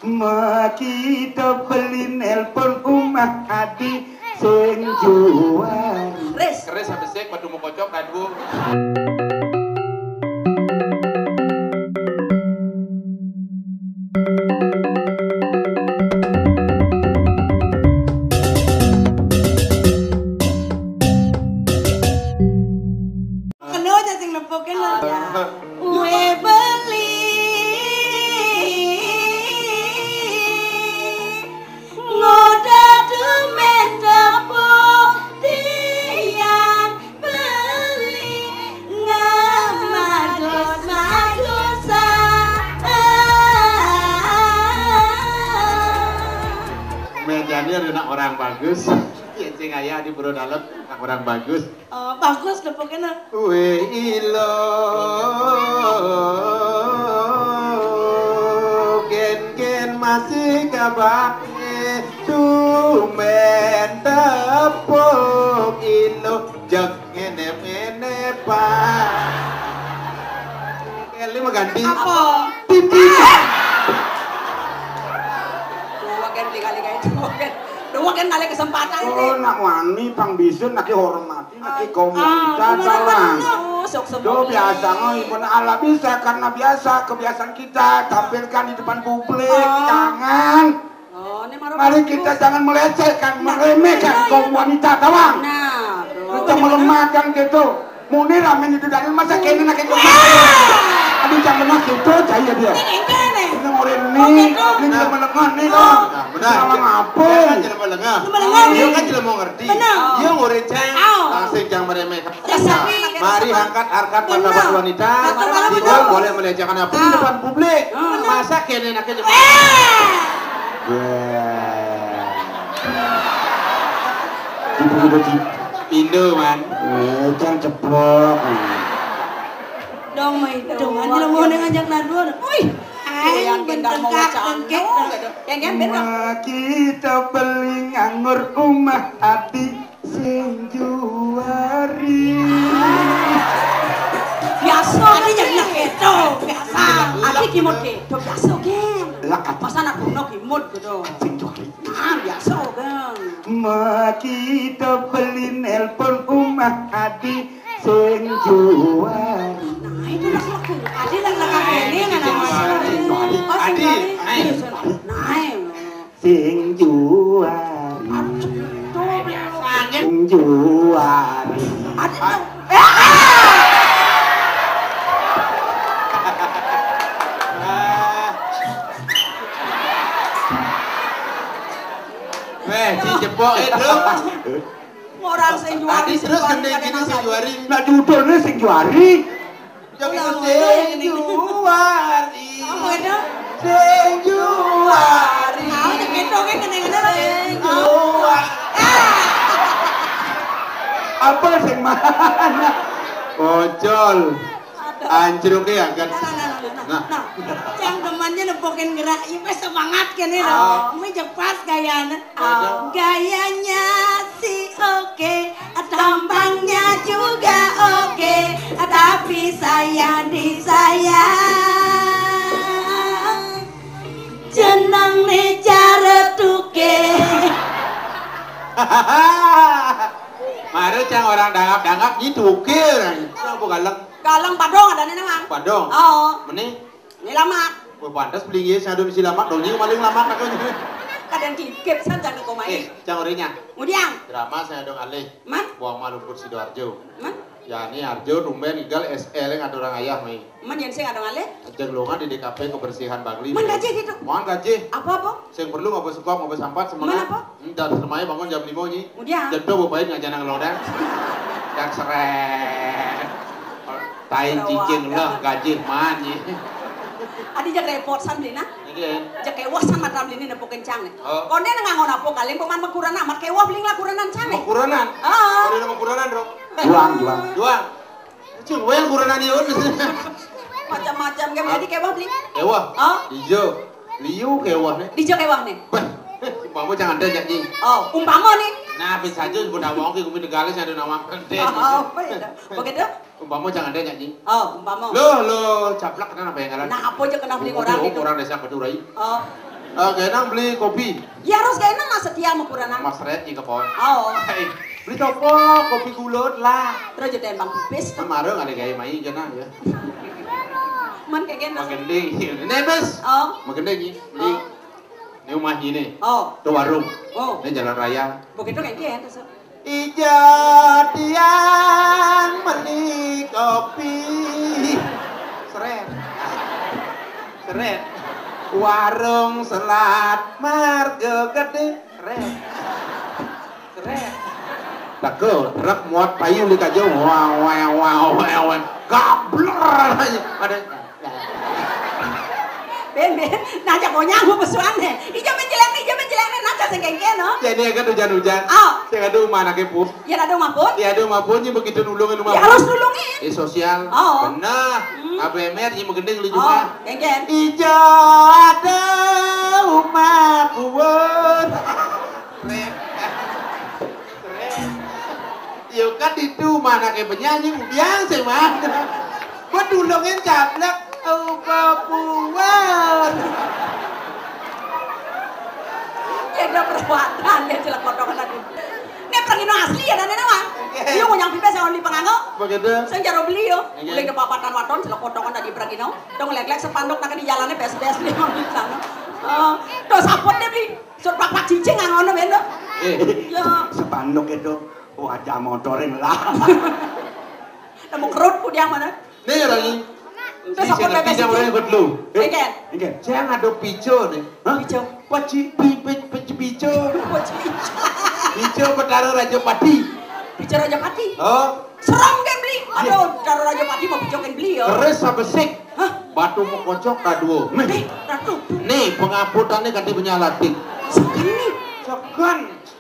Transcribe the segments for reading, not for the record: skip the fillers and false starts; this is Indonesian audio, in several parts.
Kita beli nelpon umah adi sing jual. Keris habis sik padu mau kocok kadu. Kena aja sing nepokin lah. Kue beli ngoda demen tepung tiang beli ngamados-madosa. Medianya ada orang bagus. Cing ayah di bro dalam orang bagus. Bagus nepokin lah. Kue ilo gen masih kabake tumen tepuk ilo jak ngene pak. Kali mau ganti Apa? Titi. Dua ganti kali kayak itu. Dua kan kali kesempatan ini. Oh, nak wani pang bisun nak dihormati, nak dikomunitas salah. Do biasa ibu ala bisa karena biasa kebiasaan kita tampilkan di depan publik. Jangan. Mari kita jangan melecehkan, meremehkan kaum wanita tawang. Nah, Kita melemahkan gitu. Munir amin itu dari masa kini nak itu. Aduh jangan nak itu jaya dia. Ini orang ini tidak melengah nih dong. Benar. Salah ngapa? Dia kan tidak melengah. Dia kan tidak mau ngerti. Dia ngureceh. Langsung jangan meremehkan. Mari angkat harkat martabat wanita. Tidak boleh melecehkan apa di depan publik. Masa kini nak itu. Indo man. Jangan ceplok. Dong mai dong aja mau ngajak nadu. Wih, yang gendang mau cangkek. Yang Kita beli nganggur umah ati sing juari. biasa ini jadi nak keto biasa. Adi kimot keto biasa kan. Masa nak kuno kimot gitu. Sing juari. Biasa kan. Kita beli nelpon umah adi sing juari. Nah itu nak laki. Adi nak laki ini nggak nama. Adi, naik. Sing juari. Sing juari. Adi. Si jepok itu. Orang sing juari. Adi terus gendeng gini sing juari. Nah judulnya sing juari. Yang itu sing juari. Apa itu? Sing juari. Tahu cek keto kan gendeng-gendeng. Sing juari. Apa sing mana? Ojol. Anjruknya kan. Nah, yang temannya nepokin gerak, ya semangat kan itu. Mijak pas gayanya. Gayanya sih oke, tampangnya juga oke, tapi saya disayang. Jenang nih cara tuke. Mari cang orang dangap nyidukir. Apa galeng? Galeng padong ada nih namang. Padong. Oh. Meni? Ini lama. Gue pantas beli ya, saya udah bisa lama dong. Ini maling lama aku ini. Kadang dikip saja nih komai. Cang orinya. Kemudian. Drama saya dong alih. Man. Buang malukur Sidoarjo. Man. Ya ini Arjo tumben igal SL yang ada orang ayah nih. Man yang sing ada ngale. Ajeng longan di DKP kebersihan Bangli. Man gaji gitu. Mohon gaji. Apa? Sing perlu ngobrol suka ngobrol sampat semangat. Man apa? Dan semuanya bangun jam 5 nih. Kemudian. Jam 2 bapain ngajaran ngelodang. Dan seret. Tain cicing lah gaji mani. Adi jak repot san beli na. Ini. Jak kewah sama tam beli ni nepokin cang nih. Oh. Konde ngangon apa kali peman mengkuran amat kewah beli lah kuranan cang nih. Kuranan. Ah. Ada nama kuranan, Bro. Juang. Cing, well kuranan ieu. Macam-macam kan jadi kewah beli. Kewah. Oh. Ijo. Liu kewah nih. Di jak kewah nih. Umpama jangan ada janji. Oh, umpama nih. Nah, bisa aja pun nawang ki kumi negara sing ada nawang kente. Oh, begitu. Begitu? Umpama jangan ada janji. Oh, umpama. Lo caplak kenapa yang ngalan? Nah, apa aja kena beli orang itu. Orang desa Kedurai. Oh. Genang beli kopi. Ya harus genang mas setia mau kurang. Mas Red jika pon. Oh. Beli topo kopi gulut lah. Terus jadi bang pipis. Kemarin ada gaya main genang ya. Man kayak gini. Makin ding. Nebes. Oh. Makin ding. Beli. Ini rumah ini. Oh. Itu warung. Oh. Ini jalan raya. Begitu kayak gini terus. Ijo tiang beli kopi. Seret. Seret. Warung selat marga gede. Seret. Seret. Takut truk muat payung di kajau. Wow. Gabler aja. Ada. Ben, najak mau nyanggu pesuan deh. Ijo menjeleng nih, najak sengkengke no. Jadi agak hujan-hujan. Oh. Saya ada rumah anak ibu. Ya ada rumah pun. Ya ada rumah pun, ini begitu nulungin rumah. Ya harus nulungin. Sosial. Oh. Benar. ABMR ini menggendeng lu Oh, juga. kengken. Ijo ada rumah kuwon. Keren. Yuk kan itu mana kayak penyanyi biang sih mah. Gua dulungin caplek. Papuan. Ya ada perbuatan dia celak potongan tadi. Nek pergi no asli ya dan nama. Iyo mau nyang pipes yang di penganggo. Begitu. Saya jaro beli yo. Boleh ke papatan waton celak potongan tadi pergi no. Dong lek-lek sepanduk nak di jalannya bes-bes di sana. Tuh sapot deh beli. Sur pak cicing ngono ben do. Ya. Sepanduk itu wajah motorin lah. Nemu kerut ku dia mana? Nih lagi. Terus sapot bebes cicing. Orang ikut lu. Kengken. Saya ngadu pico nih. Pico. Pico. Pico petaro Raja Pati. Pico Raja Pati. Oh. Seram kan beli. Aduh, karo Raja Pati mau pico kan beli yo. Keres sampai sik. Hah? Batu mau kocok kaduo. Ratu. Nih pengaputannya ganti penyalatik. Sekali. Segan.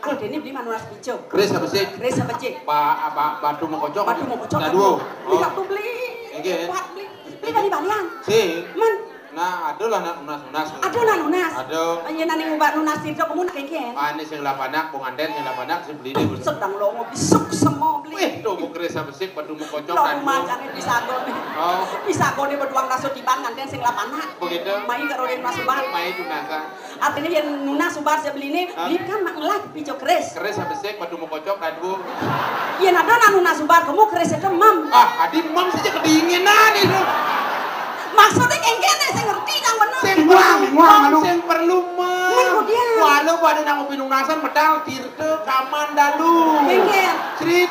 Aduh, ini beli manulas pico. Keres sampai sik. Kris apa cik? Batu mau kocok. Batu mau kocok. Kaduo. Beli kartu beli. Oke. Buat beli. Beli bali-balian. Si. Man. Nah, aduh lah nunas. Aduh nah nunas. Aduh. Ayo nani ngubah nunas itu kamu nak kengken. Ini sing lapanak, pengantin sing lapanak sing beli deh. Sedang longo bisuk semua beli. Wih, tuh mau keres sampai sik, batu mau kocok Lo kaduo. macane pisago nih. Oh. Pisago nih berduang naso tiban nganten sing lapanak. Begitu. Mai karo den masubar. Main tunasa. Artinya yang nunas subar saya beli ini, beli kan mak ngelah pico kres. Keres sampai sik, batu mau kocok kaduo. Iya nada nanu nasubar kamu kres itu mam. Adi mam saja kedinginan itu. Maksudnya kengkene saya ngerti kang bener. Sing perlu mah. Men dia. Walau pada nang pinunasan medal tirte kaman dalu. Kengken. Crit.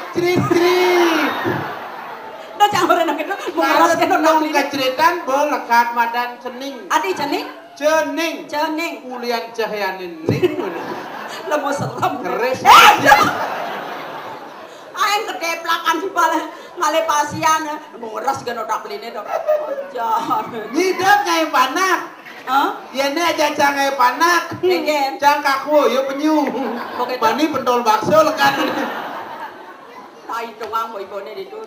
Udah campur enak itu mengeras kan udah Nang beli. keceritan belekat madan cening. Adi cening. Cening. Kulian cahayanin ning. Lemo serem. Keres. Aing kedeplakan di bala ngale pasian. Mengeras kan udah beli ini dong. Jar. Nyidap ngai panak. Hah? Yene aja cangai panak. Kengken. Cang kaku yo penyu. Begitu. Mani pentol bakso lekan. Tai dong ang mo ibone dito.